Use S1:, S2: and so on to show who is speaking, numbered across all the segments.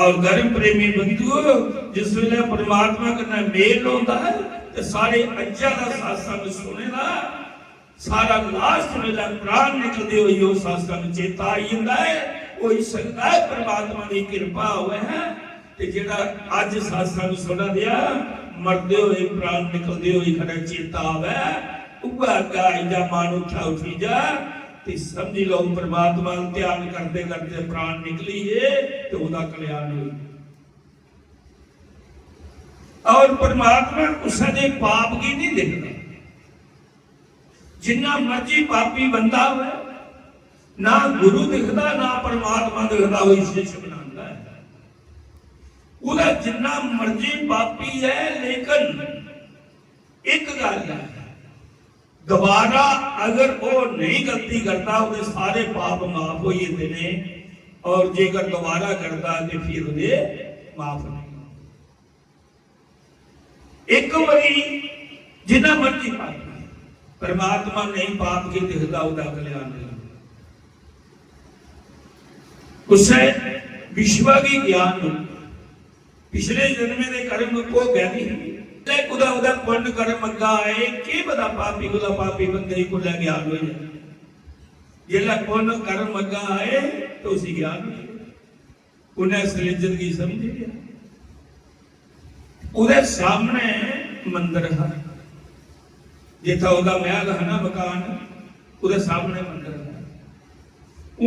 S1: और धर्म प्रेमी बंधुओ जिस वेले परमात्मा कन्नै मेल होंदा है ते सारे अज्जा दा सत्संग सुने दा सारा लास्ट वेला प्राण निकलदे होई उस सत्संग चेता आई जंदा है। हो ही सकदा है परमात्मा दी कृपा होवे है ते जेड़ा अज सत्संग सुना दिया मरदे होए प्राण निकलदे होई खड़ा चेता आवे उगा गाइदा मन उठा उठी जा ते समझ लो परमात्मा दा ध्यान करते करते प्राण निकली है तो उदा कल्याण होई। और परमात्मा उसे दे पाप की नहीं देखता। जिन्ना मर्जी पापी बंदा हो ना गुरु दिखता ना परमात्मा दिखता वही शिष्य बनाता है। उदा जिन्ना मर्जी पापी है लेकिन एक गल है दोबारा अगर वो नहीं गलती करता उसके सारे पाप माफ हो जाते हैं और जेकर दोबारा करता तो फिर उसे माफ नहीं। एक बारी जिन्ना मर्जी पाप परमात्मा नहीं पाप की दिखता उसका कल्याण नहीं। उससे विश्व की ज्ञान पिछले जन्म के कर्म को ज्ञानी उदा उदा पुण्य कर्म अगा आए की पता पापी बंदे को ले ज्ञान हो जाए। जिला पुण्य कर्म अगा आए तो उसी ज्ञान उन्हें असली जिंदगी समझ गया। उधर सामने मंदिर है जिथा उदा महल है ना मकान उधर सामने मंदिर है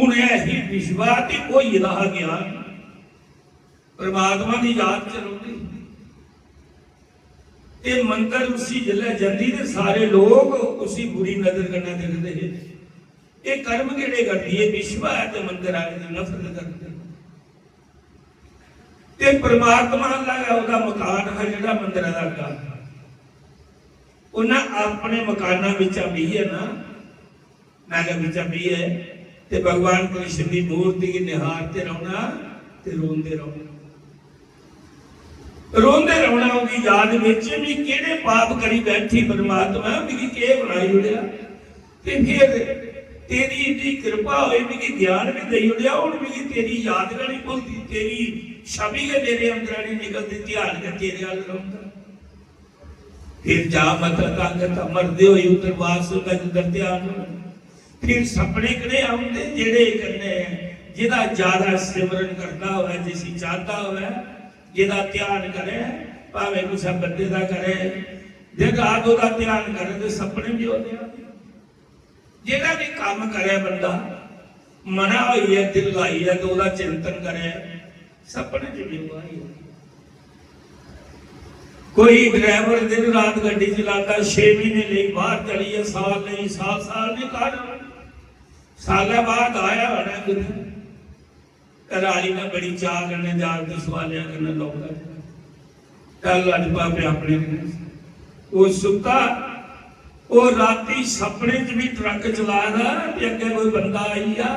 S1: उन्हें ही विश्वास कोई रहा ज्ञान परमात्मा की याद चलाਉਂਦੀ ये मंदिर उसी जिले जाती थे सारे लोग उसी बुरी नजर करना देखते हैं। ये कर्म केड़े करती है विश्व है तो मंदिर आए नफरत करते ते परमात्मा लगा उसका मकान है जो मंदिर का उन्हें अपने मकाना भी है ना नागा बिचा भी है ते भगवान कृष्ण की मूर्ति की निहारते रहना ते रोंदे रहना रोंदे रहना उनकी याद में भी केड़े पाप करी बैठी परमात्मा भी के बनाई उड़िया ते फिर तेरी इतनी कृपा होए भी ज्ञान भी दई उड़िया हुण भी तेरी याद नहीं भुलती तेरी छवि के मेरे अंदर नहीं निकलती ध्यान के तेरे वाल रहंदा फिर जा मत ताकत मरदे होई उधर वास होगा जिधर ध्यान फिर सपने कड़े आउंदे जेड़े करने जिहदा ज्यादा सिमरन करता होवे जिसी चाहता होवे जिहदा ध्यान करे भावे कुछ बंदे का करे जे रात का ध्यान करे तो सपने भी होते जिहड़ा भी काम करे बंदा मना हुई है दिल लाई है तो उसका चिंतन करे सपने च भी हुआ ही कोई ड्राइवर दिन रात गड्डी चलाता 6 महीने ले बाहर चली है साल नहीं साल नहीं कर साल बाद आया होना कुछ कराली में बड़ी चाह करने जाते सवालिया करने लोग कल अज बाबे अपने वो सुता वो राती सपने च भी ट्रक चला रहा अगे कोई बंदा आई आ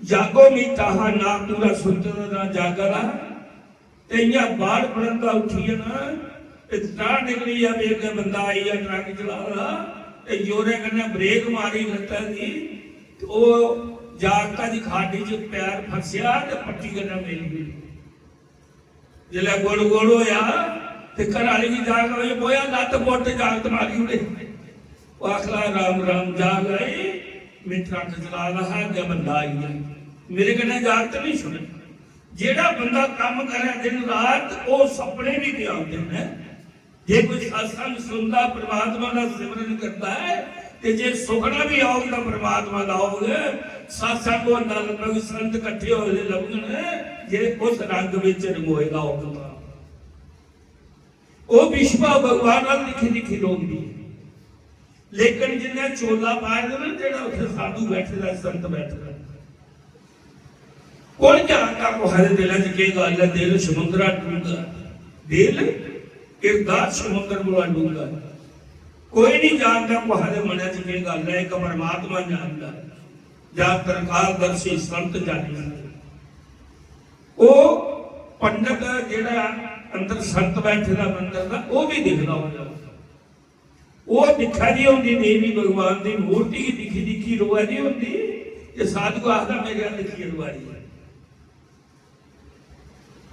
S1: जागो मीठा ना पूरा सुत ना जागरा बाढ़ पड़न का उठी है ना त्राह निकली है अगे बंदा आई है ट्रक चला रहा जोरे करने ब्रेक मारी लगता थी तो जागता जी खाडी च पैर फसिया ते पट्टी करना मिल गई जिले गोल गोल होया ते घराली की जाग आई बोया लत बोट जागत मारी उड़े आखला राम राम जाग आई मैं ट्रक चला रहा अगे बंदा आई है मेरे कन्ने जागत नहीं सुने जेड़ा बंदा काम करे दिन रात वो सपने भी आते हैं जे कोई सत्संग सुनता परमात्मा का सिमरन करता है ते जे सुखना भी आओगे परमात्मा का आओगे सत्संग को लगभग संत इकट्ठे हो लगन जे उस रंग में रंगोएगा वो विश्व भगवान लिखी लिखी लोग भी लेकिन जिन्हें चोला पाया ना जो उसे साधु बैठे संत बैठे कौन जानता हर दिल च गल है दिल समुद्रा डूंगा दिल किरदार समुद्र बड़ा डूंगा कोई नहीं जानता हर मन च गल है एक परमात्मा जानता या तरकालदर्शी संत जाने वो पंडित जेड़ा अंदर संत बैठे मंदिर का वो भी दिखता हो वो दिखा जी होंगी देवी भगवान की मूर्ति की दिखी दिखी रोआ जी होंगी साधु आखदा मेरे लिखी रुआरी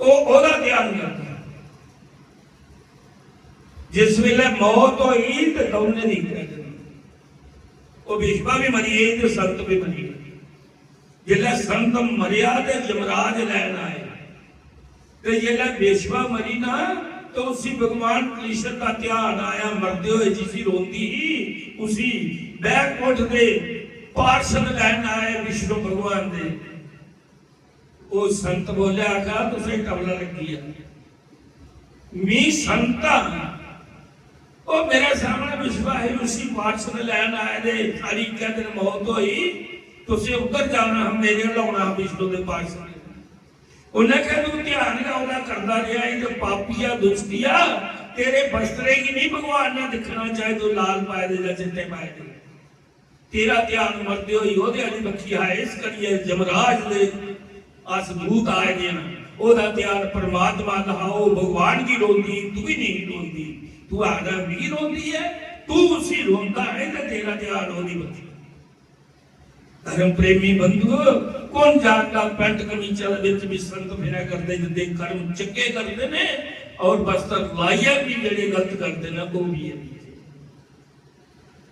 S1: ਉਹਦਾ ਧਿਆਨ ਕਰਦਾ। जिस वेले मौत हुई तो दौने नहीं कहते, वो भीष्मा भी मरी है तो संत भी मरी। जिले संत मरिया तो यमराज लैन आए, तो जिले भीष्मा मरी ना तो उसी भगवान कृष्ण का ध्यान आया मरते हुए, जिसी रोंदी ही उसी बैकुंठ दे पार्षद लैन आए विष्णु भगवान दे। वो संत बोलिया आखा तुसें टबला लगी है, मी संता वो मेरे सामने विश्वा है, उसी पार्षद लैन आए दे सारी क्या दिन मौत हुई, तुसे उधर जाना, हम मेरे लाना विष्णु के पार्षद। उन्हें कहा तू ध्यान का करता रहा जो पापिया दुष्टिया तेरे बस्तरे की नहीं भगवान ने दिखना, चाहे तू लाल पाए दे या चिट्टे पाए दे, तेरा ध्यान मरते हुई ओदे वाली बखी आए। इस करिए यमराज दे अस दूत आए दे ना, ओदा ध्यान परमात्मा लहाओ, भगवान की रोंदी तू भी नहीं रोंदी, तू आधा भी रोंदी है, तू उसी रोंदा है तो तेरा ध्यान होनी बची। धर्म प्रेमी बंधु कौन जानता पैंट कमीचा भी संत फिरा करते जिंदे कर्म चंगे करते ने और बस्तर लाइया भी जड़े गलत करते ना वो भी है।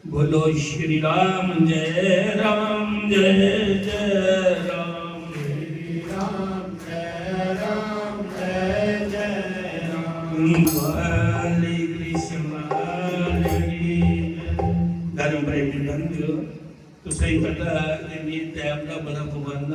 S1: बोलो श्री राम जय राम जय जय राम, श्री राम जय राम जय जय राम। धर्म प्रेमी बंधु तो सही पता है टाइम का बड़ा पाबंद